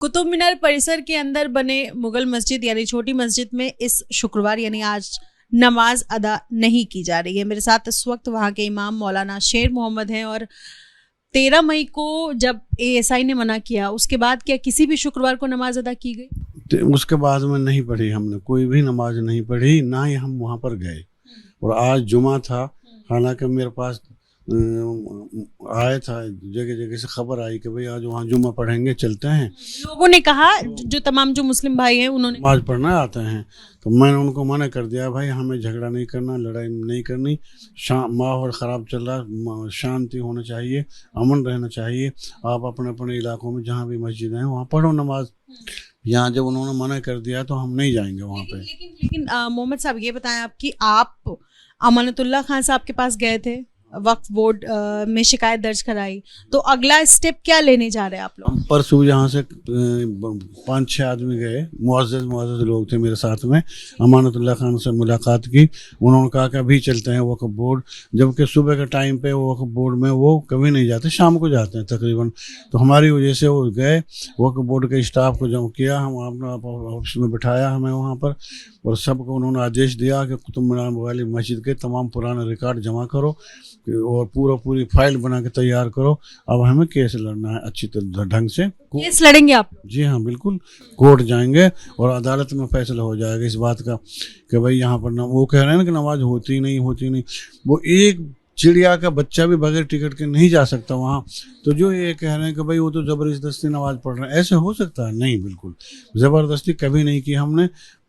कुतुब मीनार परिसर के अंदर बने मुगल मस्जिद यानी छोटी मस्जिद में इस शुक्रवार यानी आज नमाज अदा नहीं की जा रही है। मेरे साथ इस वक्त वहाँ के इमाम मौलाना शेर मोहम्मद हैं। और 13 मई को जब एएसआई ने मना किया उसके बाद क्या किसी भी शुक्रवार को नमाज अदा की गई? तो उसके बाद में नहीं पढ़ी, हमने कोई भी नमाज नहीं पढ़ी, ना ही हम वहाँ पर गए। और आज जुमा था, हालांकि मेरे पास आया था, जगह जगह से खबर आई कि भाई आज वहाँ जुमा पढ़ेंगे, चलते हैं। लोगों ने कहा, जो तमाम जो मुस्लिम भाई हैं उन्होंने नमाज पढ़ना आते हैं, तो मैंने उनको मना कर दिया, भाई हमें झगड़ा नहीं करना, लड़ाई नहीं करनी, माहौल ख़राब चल रहा, शांति होना चाहिए, अमन रहना चाहिए। आप अपने अपने इलाकों में जहाँ भी मस्जिद हैं वहाँ पढ़ो नमाज। यहाँ जब उन्होंने मना कर दिया तो हम नहीं जाएंगे वहाँ पे। लेकिन मोहम्मद साहब ये बताएं आप कि आप अमानतुल्लाह खान साहब के पास गए थे, वक्फ बोर्ड में शिकायत दर्ज कराई, तो अगला स्टेप क्या लेने जा रहे हैं आप लोग? परसों यहाँ से 5-6 आदमी गए, मुअज़्ज़ज़ लोग थे मेरे साथ में, अमानतुल्लाह खान से मुलाकात की। उन्होंने कहा कि अभी चलते हैं वक्फ बोर्ड, जबकि सुबह के टाइम पे वक्फ बोर्ड में वो कभी नहीं जाते, शाम को जाते हैं तकरीबन। तो हमारी वजह से वो गए, वक्फ बोर्ड के स्टाफ को जमा किया, हम अपना ऑफिस में बिठाया हमें वहाँ पर, और सबको उन्होंने आदेश दिया कि कुतुब मीनार वाली मस्जिद के तमाम पुराने रिकॉर्ड जमा करो और पूरी फाइल बना के तैयार करो। अब हमें केस लड़ना है अच्छी ढंग से। केस लड़ेंगे आप? जी हाँ, बिल्कुल, कोर्ट जाएंगे और अदालत में फैसला हो जाएगा इस बात का कि भाई यहाँ पर वो कह रहे हैं ना कि नमाज होती नहीं। वो एक चिड़िया का बच्चा भी बगैर टिकट के नहीं जा सकता वहाँ। तो जो ये कह रहे हैं कि भाई वो तो ज़बरदस्ती नमाज पढ़ रहे हैं, ऐसे हो सकता है? नहीं, बिल्कुल ज़बरदस्ती कभी नहीं की हमने।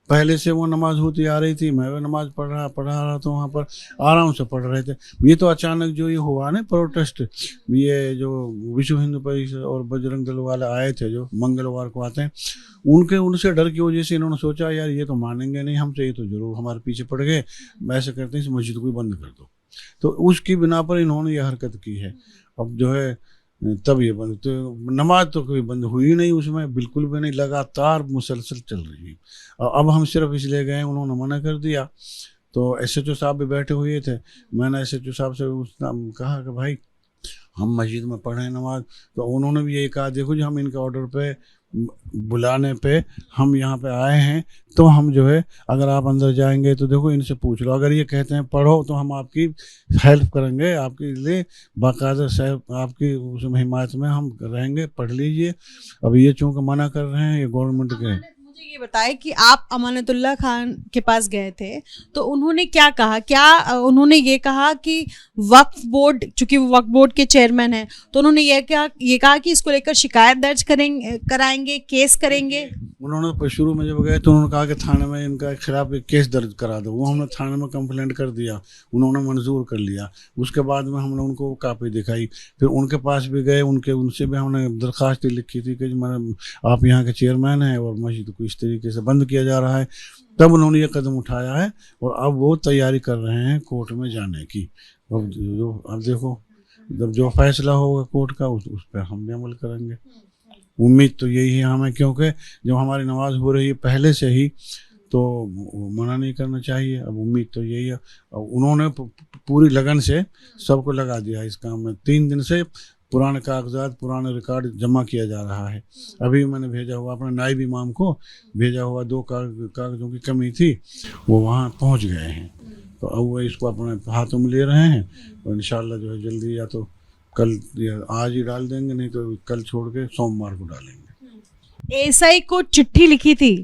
पहले से वो नमाज होती आ रही थी, मैं वो नमाज पढ़ा रहा था वहाँ पर, आराम से पढ़ रहे थे। ये तो अचानक जो ये हुआ ना प्रोटेस्ट, ये जो विश्व हिंदू परिषद और बजरंग दल वाले आए थे, जो मंगलवार को आते हैं, उनसे डर की वजह से इन्होंने सोचा यार ये तो मानेंगे नहीं हमसे, ये तो जरूर हमारे पीछे पड़ गए, ऐसे करते हैं इस मस्जिद को बंद कर दो। तो उसकी बिना पर इन्होंने ये हरकत की है। अब जो है तब ये बंद, तो नमाज तो कभी बंद हुई नहीं उसमें, बिल्कुल भी नहीं, लगातार मुसलसल चल रही है। अब हम सिर्फ इसलिए गए, उन्होंने मना कर दिया। तो SHO साहब भी बैठे हुए थे, मैंने SHO साहब से कहा कि भाई हम मस्जिद में पढ़ें नमाज, तो उन्होंने भी यही कहा, देखो जी हम इनके ऑर्डर पे, बुलाने पे हम यहाँ पे आए हैं, तो हम जो है अगर आप अंदर जाएंगे तो देखो इनसे पूछ लो, अगर ये कहते हैं पढ़ो तो हम आपकी हेल्प करेंगे, आपके लिए बाकायदा आपकी उस हिमायत में हम रहेंगे, पढ़ लीजिए। अब ये चूँकि मना कर रहे हैं, ये गवर्नमेंट के। मुझे ये बताएं कि आप अमानतुल्लाह खान के पास गए थे तो उन्होंने क्या कहा? क्या उन्होंने ये कहा कि वक्फ बोर्ड, चूंकि वो वक्फ बोर्ड के चेयरमैन हैं, तो उन्होंने ये कहा कि इसको लेकर शिकायत दर्ज कराएंगे, केस करेंगे? उन्होंने शुरू में जब गए तो उन्होंने कहा कि थाने में इनका खिलाफ एक केस दर्ज करा दो। वो हमने थाने में कंप्लेंट कर दिया, उन्होंने मंजूर कर लिया। उसके बाद में हमने उनको कापी दिखाई, फिर उनके पास भी गए, उनसे भी हमने दरख्वास्त लिखी थी कि आप यहाँ के चेयरमैन हैं और मस्जिद को इस तरीके से बंद किया जा रहा है। तब उन्होंने ये कदम उठाया है और अब वो तैयारी कर रहे हैं कोर्ट में जाने की। अब देखो जब जो फैसला होगा कोर्ट का उस पर हम भी अमल करेंगे। उम्मीद तो यही है हमें, क्योंकि जब हमारी नमाज हो रही है पहले से ही, तो मना नहीं करना चाहिए। अब उम्मीद तो यही है। अब उन्होंने पूरी लगन से सबको लगा दिया इस काम में। 3 दिन से पुराने कागजात, पुराने रिकॉर्ड जमा किया जा रहा है। अभी मैंने भेजा हुआ अपने नायब इमाम को, भेजा हुआ 2 कागजों की कमी थी, वो वहाँ पहुँच गए हैं। तो अब वो इसको अपने हाथों में ले रहे हैं और इंशाल्लाह जो है जल्दी, या तो कल या आज ही डाल देंगे, नहीं तो कल छोड़ के सोमवार को डालेंगे। एएसआई को चिट्ठी लिखी थी,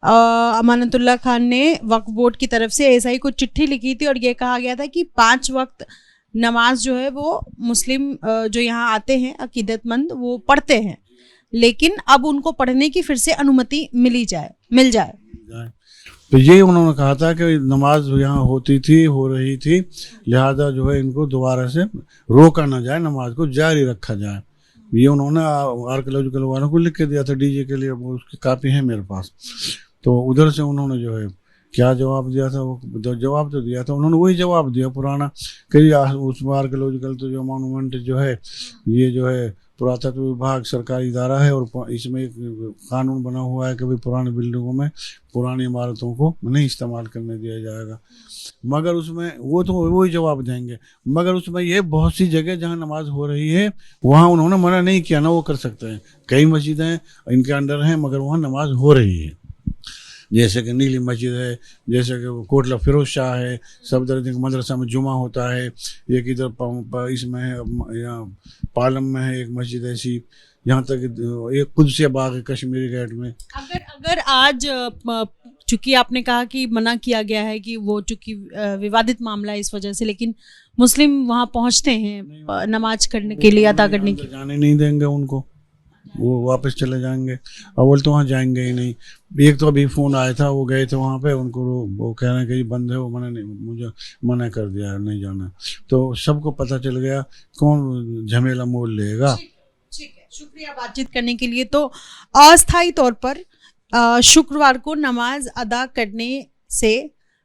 अमानतुल्लाह खान ने वक्फ बोर्ड की तरफ से एएसआई को चिट्ठी लिखी थी और ये कहा गया था कि 5 वक्त नमाज जो है वो मुस्लिम जो यहाँ आते हैं अकीदतमंद वो पढ़ते हैं, लेकिन अब उनको पढ़ने की फिर से अनुमति मिल जाए। तो ये उन्होंने कहा था कि नमाज यहाँ हो रही थी, लिहाजा जो है इनको दोबारा से रोका ना जाए, नमाज को जारी रखा जाए। ये उन्होंने आर्कियोलॉजिकल वालों को लिख के दिया था, DJ के लिए, वो उसकी कापी है मेरे पास। तो उधर से उन्होंने जो है क्या जवाब दिया था? वो जवाब तो दिया था उन्होंने, वही जवाब दिया पुराना कि उस आर्कियोलॉजिकल तो जो मॉन्यूमेंट जो है, ये जो है पुरातत्व विभाग सरकारी इदारा है और इसमें एक कानून बना हुआ है कि भाई पुरानी बिल्डिंगों में पुरानी इमारतों को नहीं इस्तेमाल करने दिया जाएगा। मगर उसमें वो तो वही जवाब देंगे, मगर उसमें ये बहुत सी जगह जहाँ नमाज हो रही है वहाँ उन्होंने मना नहीं किया ना, वो कर सकते हैं। कई मस्जिदें इनके अंडर हैं मगर वहाँ नमाज हो रही है, जैसे कि नीली मस्जिद है, जैसे कि कोटला फिरोज शाह है, सफदरजंग मदरसा में जुमा होता है, एक इधर इसमें है, यहाँ पालम में है एक मस्जिद ऐसी, यहाँ तक एक कुदसिया बाग है कश्मीरी गेट में। अगर आज चूंकि आपने कहा कि मना किया गया है कि वो चूंकि विवादित मामला है इस वजह से, लेकिन मुस्लिम वहाँ पहुँचते हैं नमाज करने के लिए, अदा करने के लिए, जाने नहीं देंगे उनको, वो वापस चले जाएंगे। अव्वल तो वहाँ जाएंगे ही नहीं। एक तो अभी फ़ोन आया था, वो गए थे वहाँ पे, उनको वो कह रहे हैं कि ये बंद है, वो मना नहीं, मुझे मना कर दिया नहीं जाना। तो सबको पता चल गया, कौन झमेला मोल लेगा। ठीक है, शुक्रिया बातचीत करने के लिए। तो अस्थायी तौर पर शुक्रवार को नमाज अदा करने से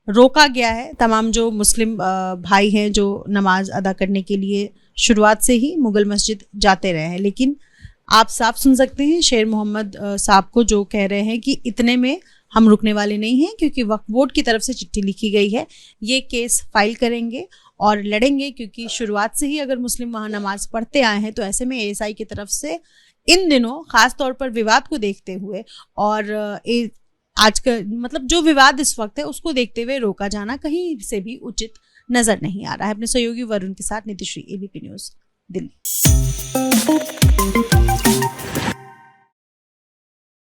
रोका गया है तमाम जो मुस्लिम भाई हैं जो नमाज अदा करने के लिए शुरुआत से ही मुगल मस्जिद जाते रहे हैं। लेकिन आप साफ सुन सकते हैं शेर मोहम्मद साहब को, जो कह रहे हैं कि इतने में हम रुकने वाले नहीं हैं, क्योंकि वक्फ बोर्ड की तरफ से चिट्ठी लिखी गई है, ये केस फाइल करेंगे और लड़ेंगे, क्योंकि शुरुआत से ही अगर मुस्लिम वहाँ नमाज पढ़ते आए हैं तो ऐसे में एएसआई की तरफ से इन दिनों खास तौर पर विवाद को देखते हुए और आज का मतलब जो विवाद इस वक्त है उसको देखते हुए रोका जाना कहीं से भी उचित नजर नहीं आ रहा है। अपने सहयोगी वरुण के साथ नितिश्री, एबीपी न्यूज़, दिल्ली।